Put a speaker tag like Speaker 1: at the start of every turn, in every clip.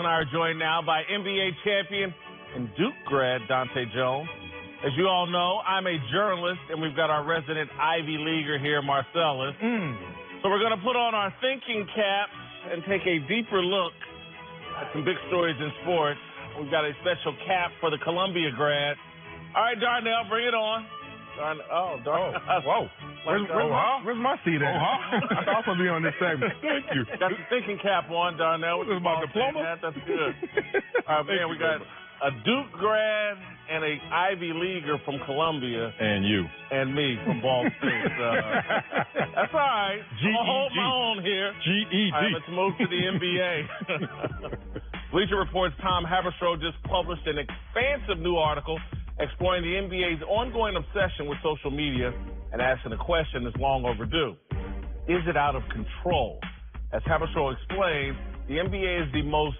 Speaker 1: and I are joined now by NBA champion and Duke grad Dante Jones. As you all know, I'm a journalist, and we've got our resident Ivy Leaguer here, Marcellus. So we're going to put on our thinking caps and take a deeper look at some big stories in sports. We've got a special cap for the Columbia grad. All right, Darnell, bring it on.
Speaker 2: Whoa.
Speaker 3: Where's my seat at? I thought I was going to be on this segment.
Speaker 2: Thank you.
Speaker 1: Got the thinking cap on, Darnell.
Speaker 2: This is my diploma?
Speaker 1: That's good. All right, man, we got a Duke grad and a Ivy Leaguer from Columbia.
Speaker 2: And you.
Speaker 1: And me from Ball State. That's all right. I'll hold my own here.
Speaker 2: GED.
Speaker 1: All right, let's move to the NBA. Bleacher Report's Tom Haberstroh just published an expansive new article exploring the NBA's ongoing obsession with social media and asking a question that's long overdue. Is it out of control? As Haberstroh explains, the NBA is the most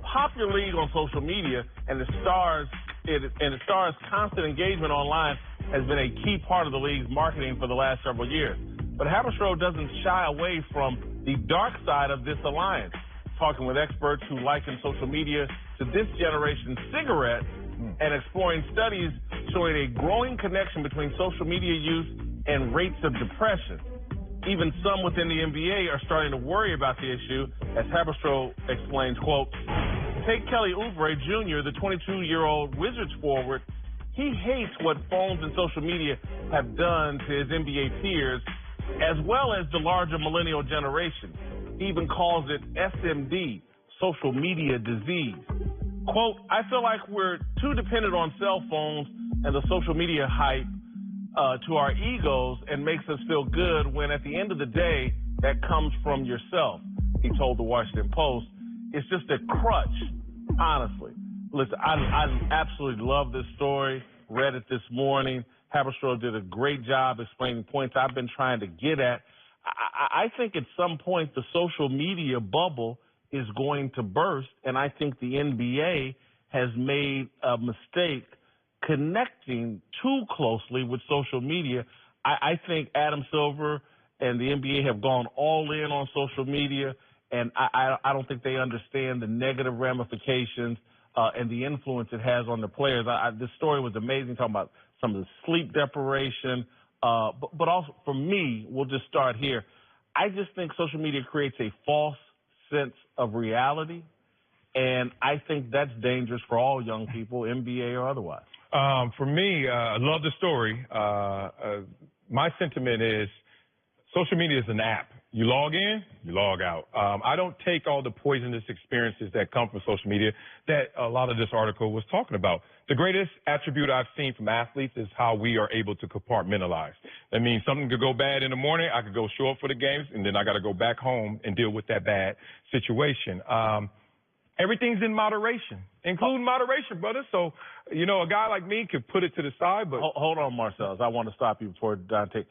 Speaker 1: popular league on social media, and the stars' constant engagement online has been a key part of the league's marketing for the last several years. But Haberstroh doesn't shy away from the dark side of this alliance, talking with experts who liken social media to this generation's cigarette and exploring studies showing a growing connection between social media use and rates of depression. Even some within the NBA are starting to worry about the issue, as Haberstroh explains, quote, take Kelly Oubre Jr., the 22-year-old Wizards forward. He hates what phones and social media have done to his NBA peers, as well as the larger millennial generation. He even calls it SMD, social media disease. Quote, I feel like we're too dependent on cell phones and the social media hype to our egos and makes us feel good when at the end of the day, that comes from yourself, he told the Washington Post. It's just a crutch, honestly. Listen, I absolutely love this story. Read it this morning. Haberstroh did a great job explaining points I've been trying to get at. I think at some point the social media bubble is going to burst, and I think the NBA has made a mistake connecting too closely with social media. I think Adam Silver and the NBA have gone all in on social media, and I don't think they understand the negative ramifications and the influence it has on the players. This story was amazing, talking about some of the sleep deprivation, but also for me, we'll just start here. I just think social media creates a false sense of reality, and I think that's dangerous for all young people, NBA or otherwise.
Speaker 2: For me, I love the story. My sentiment is social media is an app. You log in, you log out. I don't take all the poisonous experiences that come from social media that a lot of this article was talking about. The greatest attribute I've seen from athletes is how we are able to compartmentalize. That means something could go bad in the morning, I could go show up for the games, and then I got to go back home and deal with that bad situation. Everything's in moderation, including moderation, brother. So, you know, a guy like me could put it to the side, but...
Speaker 1: Hold on, Marcellus. I want to stop you before Dante.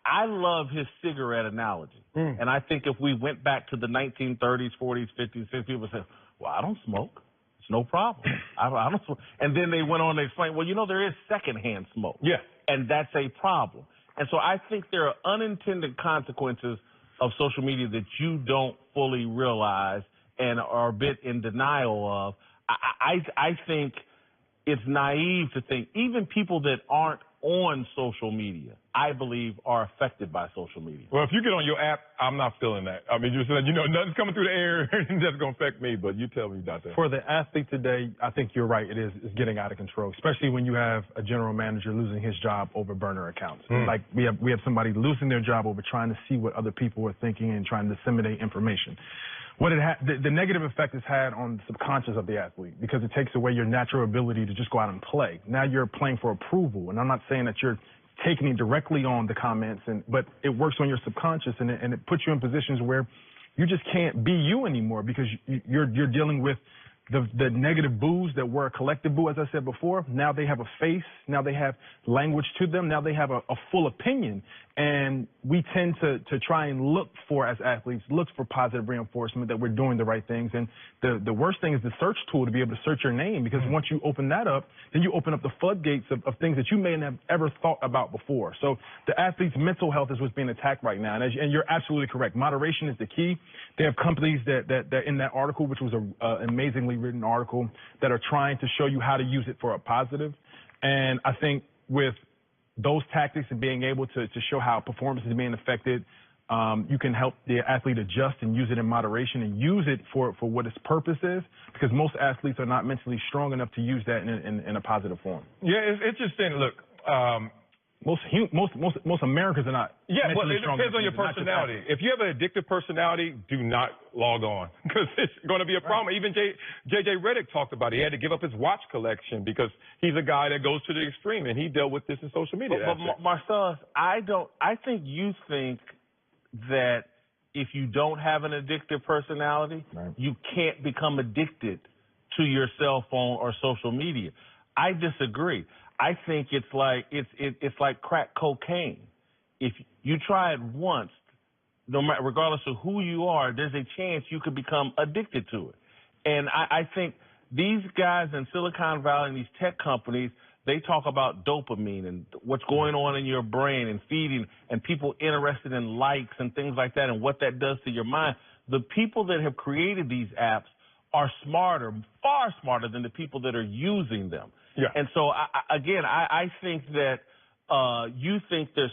Speaker 1: I love his cigarette analogy. And I think if we went back to the 1930s, 40s, 50s, 60s, people would say, well, I don't smoke. It's no problem. I don't smoke. And then they went on to explain, well, you know, there is secondhand smoke.
Speaker 2: Yeah.
Speaker 1: And that's a problem. And so I think there are unintended consequences of social media that you don't fully realize and are a bit in denial of. I think it's naive to think even people that aren't on social media, I believe, are affected by social media.
Speaker 2: Well, if you get on your app, I'm not feeling that. I mean, you know, nothing's coming through the air that's going to affect me, but you tell me about that.
Speaker 3: For the athlete today, I think you're right. It's getting out of control, especially when you have a general manager losing his job over burner accounts. Like we have somebody losing their job over trying to see what other people are thinking and trying to disseminate information. What the negative effect it's had on the subconscious of the athlete, because it takes away your natural ability to just go out and play. Now you're playing for approval, and I'm not saying that you're taking it directly on the comments, but it works on your subconscious, and it puts you in positions where you just can't be you anymore, because you're dealing with the negative boos that were a collective boo, as I said before. Now they have a face. Now they have language to them. Now they have a full opinion. And we tend to try and look for, as athletes, look for positive reinforcement that we're doing the right things. And the worst thing is the search tool, to be able to search your name, because once you open that up, then you open up the floodgates of things that you may not have ever thought about before. So the athlete's mental health is what's being attacked right now. And you're absolutely correct. Moderation is the key. They have companies that in that article, which was an amazingly written article, that are trying to show you how to use it for a positive. And I think with those tactics and being able to show how performance is being affected, you can help the athlete adjust and use it in moderation and use it for what its purpose is, because most athletes are not mentally strong enough to use that in a positive form.
Speaker 2: Yeah, it's interesting. Look,
Speaker 3: most Americans are not.
Speaker 2: Yeah, well, it
Speaker 3: strong
Speaker 2: depends on your personality. If you have an addictive personality, do not log on, because it's going to be a problem. Even J.J. Redick talked about it. He had to give up his watch collection because he's a guy that goes to the extreme, and he dealt with this in social media.
Speaker 1: But Marcellus, I think you think that if you don't have an addictive personality, you can't become addicted to your cell phone or social media. I disagree. I think it's like crack cocaine. If you try it once, no matter, regardless of who you are, there's a chance you could become addicted to it. And I think these guys in Silicon Valley and these tech companies, they talk about dopamine and what's going on in your brain and feeding and people interested in likes and things like that and what that does to your mind. The people that have created these apps are smarter, far smarter than the people that are using them.
Speaker 2: Yeah.
Speaker 1: And so, I think that you think there's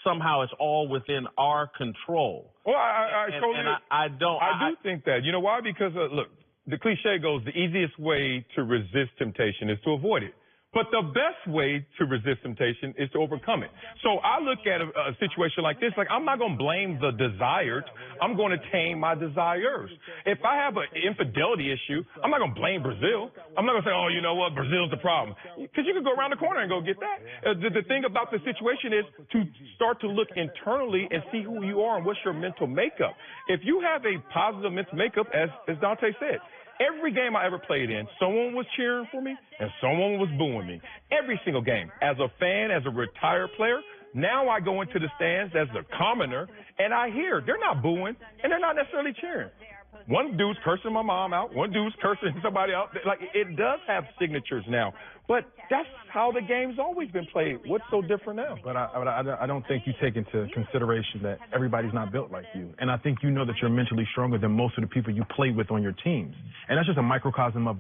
Speaker 1: somehow it's all within our control.
Speaker 2: Well, I do think that. You know why? Because, look, the cliche goes, the easiest way to resist temptation is to avoid it. But the best way to resist temptation is to overcome it. So I look at a situation like this, like I'm not going to blame the desired. I'm going to tame my desires. If I have an infidelity issue, I'm not going to blame Brazil. I'm not going to say, oh, you know what, Brazil's the problem. Because you can go around the corner and go get that. The thing about the situation is to start to look internally and see who you are and what's your mental makeup. If you have a positive mental makeup, as Dante said, every game I ever played in, someone was cheering for me and someone was booing me. Every single game. As a fan, as a retired player, now I go into the stands as a commoner and I hear they're not booing and they're not necessarily cheering. One dude's cursing my mom out. One dude's cursing somebody out. Like, it does have signatures now. But that's how the game's always been played. What's so different now?
Speaker 3: But I don't think you take into consideration that everybody's not built like you. And I think you know that you're mentally stronger than most of the people you play with on your teams. And that's just a microcosm of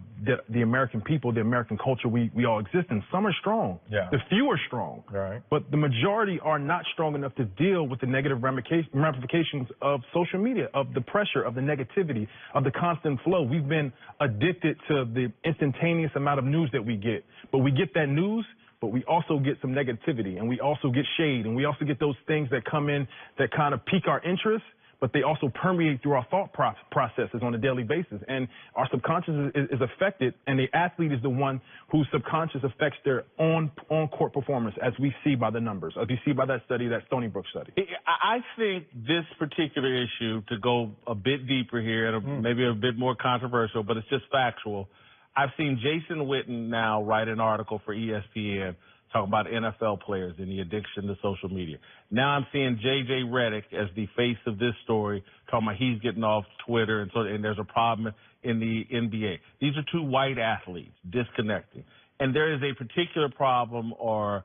Speaker 3: the American people, the American culture we all exist in. Some are strong.
Speaker 2: Yeah.
Speaker 3: The few are strong.
Speaker 2: Right.
Speaker 3: But the majority are not strong enough to deal with the negative ramifications of social media, of the pressure, of the negativity, of the constant flow. We've been addicted to the instantaneous amount of news that we get. But we get that news, but we also get some negativity, and we also get shade, and we also get those things that come in that kind of pique our interest, but they also permeate through our thought processes on a daily basis. And our subconscious is affected, and the athlete is the one whose subconscious affects their on-court performance, as we see by the numbers, as we see by that study, that Stony Brook study.
Speaker 1: I think this particular issue, to go a bit deeper here, and maybe a bit more controversial, but it's just factual. I've seen Jason Witten now write an article for ESPN talking about NFL players and the addiction to social media. Now I'm seeing J.J. Redick as the face of this story, talking about he's getting off Twitter and there's a problem in the NBA. These are two white athletes disconnecting. And there is a particular problem, or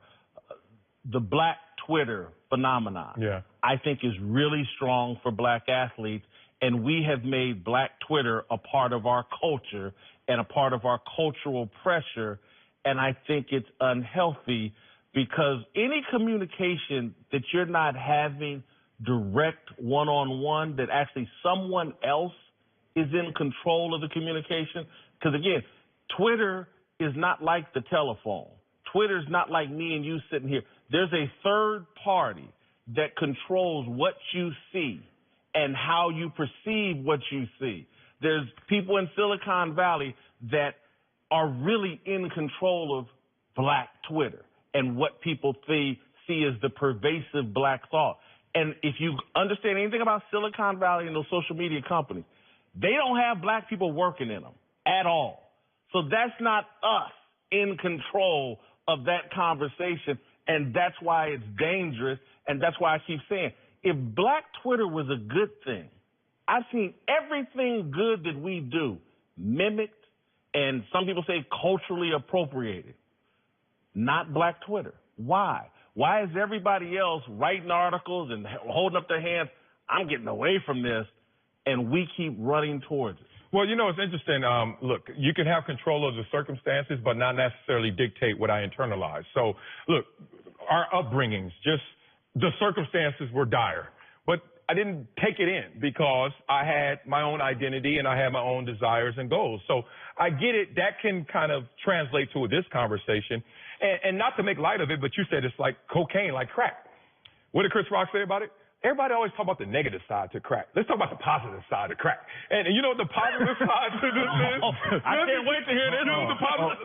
Speaker 1: the black Twitter phenomenon, I think is really strong for black athletes. And we have made black Twitter a part of our culture and a part of our cultural pressure. And I think it's unhealthy, because any communication that you're not having direct one-on-one, that actually someone else is in control of the communication. Because, again, Twitter is not like the telephone. Twitter is not like me and you sitting here. There's a third party that controls what you see and how you perceive what you see. There's people in Silicon Valley that are really in control of black Twitter and what people see as the pervasive black thought. And if you understand anything about Silicon Valley and those social media companies, they don't have black people working in them at all. So that's not us in control of that conversation, and that's why it's dangerous, And that's why I keep saying, if Black Twitter was a good thing, I've seen everything good that we do mimicked, and some people say culturally appropriated. Not Black Twitter. Why? Why is everybody else writing articles and holding up their hands? I'm getting away from this, and we keep running towards it.
Speaker 2: Well, you know, it's interesting. Look, you can have control of the circumstances, but not necessarily dictate what I internalize. So, look, our upbringings, just the circumstances were dire. But I didn't take it in because I had my own identity and I had my own desires and goals. So I get it. That can kind of translate to this conversation. And not to make light of it, but you said it's like cocaine, like crack. What did Chris Rock say about it? Everybody always talk about the negative side to crack. Let's talk about the positive side of crack. And you know what the positive side to this is?
Speaker 1: I can't wait to hear this.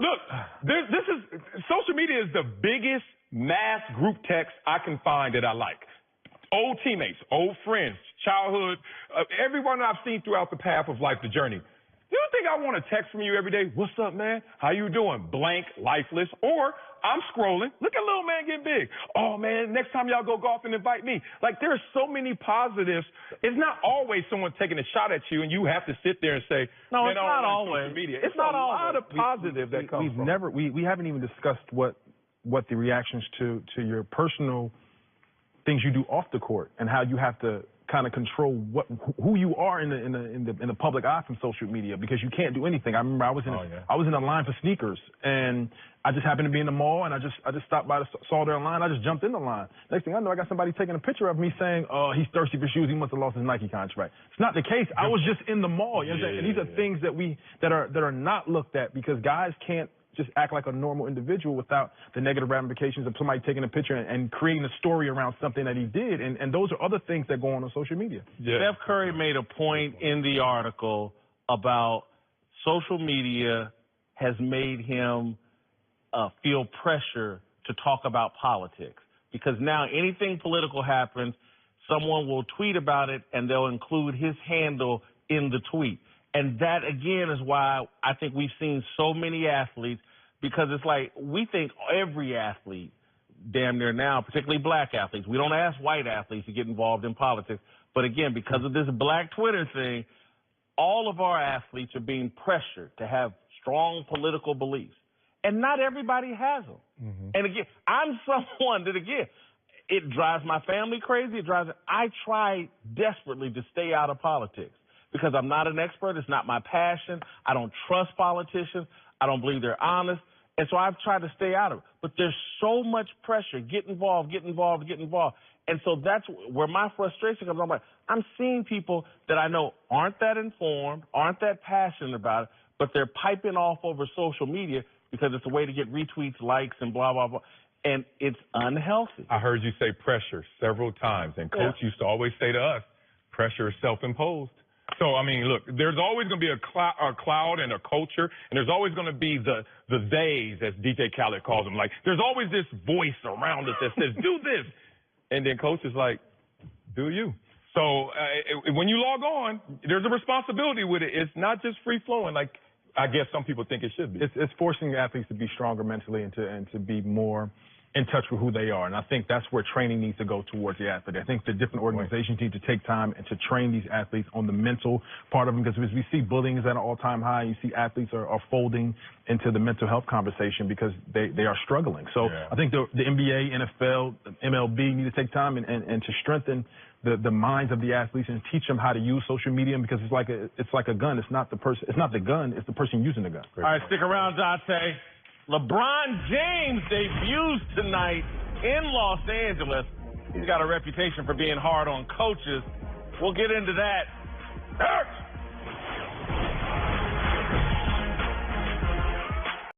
Speaker 2: Look, this is social media is the biggest mass group text I can find that I like. Old teammates, old friends, childhood, everyone I've seen throughout the path of life, the journey. Do you think I want a text from you every day? What's up, man? How you doing? Blank, lifeless. Or I'm scrolling. Look at little man get big. Oh, man, next time y'all go golfing, invite me. Like, there are so many positives. It's not always someone taking a shot at you, and you have to sit there and say,
Speaker 1: no,
Speaker 2: it's
Speaker 1: not always.
Speaker 2: Media. It's not a lot of positive that comes from.
Speaker 3: We haven't even discussed what the reactions to your personal things you do off the court and how you have to kind of control who you are in the public eye from social media, because you can't do anything. I remember I was in a line for sneakers, and I just happened to be in the mall, and I just stopped by, saw their line, I just jumped in the line. Next thing I know, I got somebody taking a picture of me saying, "Oh, he's thirsty for shoes. He must have lost his Nike contract." It's not the case. I was just in the mall. You know what I'm saying? And these are things that are not looked at, because guys can't just act like a normal individual without the negative ramifications of somebody taking a picture and creating a story around something that he did. And those are other things that go on social media.
Speaker 1: Yeah. Steph Curry made a point in the article about social media has made him feel pressure to talk about politics, because now anything political happens, someone will tweet about it and they'll include his handle in the tweet. And that, again, is why I think we've seen so many athletes, because it's like we think every athlete, damn near now, particularly black athletes, we don't ask white athletes to get involved in politics. But, again, because of this Black Twitter thing, all of our athletes are being pressured to have strong political beliefs. And not everybody has them. Mm-hmm. And, again, I'm someone that, again, it drives my family crazy. I try desperately to stay out of politics, because I'm not an expert. It's not my passion. I don't trust politicians. I don't believe they're honest. And so I've tried to stay out of it. But there's so much pressure. Get involved, get involved, get involved. And so that's where my frustration comes. I'm like, I'm seeing people that I know aren't that informed, aren't that passionate about it, but they're piping off over social media because it's a way to get retweets, likes, and blah, blah, blah. And it's unhealthy.
Speaker 2: I heard you say pressure several times. And Coach used to always say to us, pressure is self-imposed. So, I mean, look, there's always going to be a cloud and a culture, and there's always going to be the theys, as DJ Khaled calls them. Like, there's always this voice around us that says, do this. And then Coach is like, do you? So when you log on, there's a responsibility with it. It's not just free-flowing like I guess some people think it should be.
Speaker 3: It's forcing athletes to be stronger mentally and to be more in touch with who they are. And I think that's where training needs to go towards the athlete. I think the different organizations need to take time and to train these athletes on the mental part of them, because as we see bullying is at an all-time high, you see athletes are folding into the mental health conversation because they are struggling. So I think the NBA, NFL, MLB need to take time and to strengthen the minds of the athletes and teach them how to use social media, because it's like a gun. It's not the person. It's not the gun. It's the person using the gun.
Speaker 1: All right, stick around, Dante. LeBron James debuts tonight in Los Angeles. He's got a reputation for being hard on coaches. We'll get into that.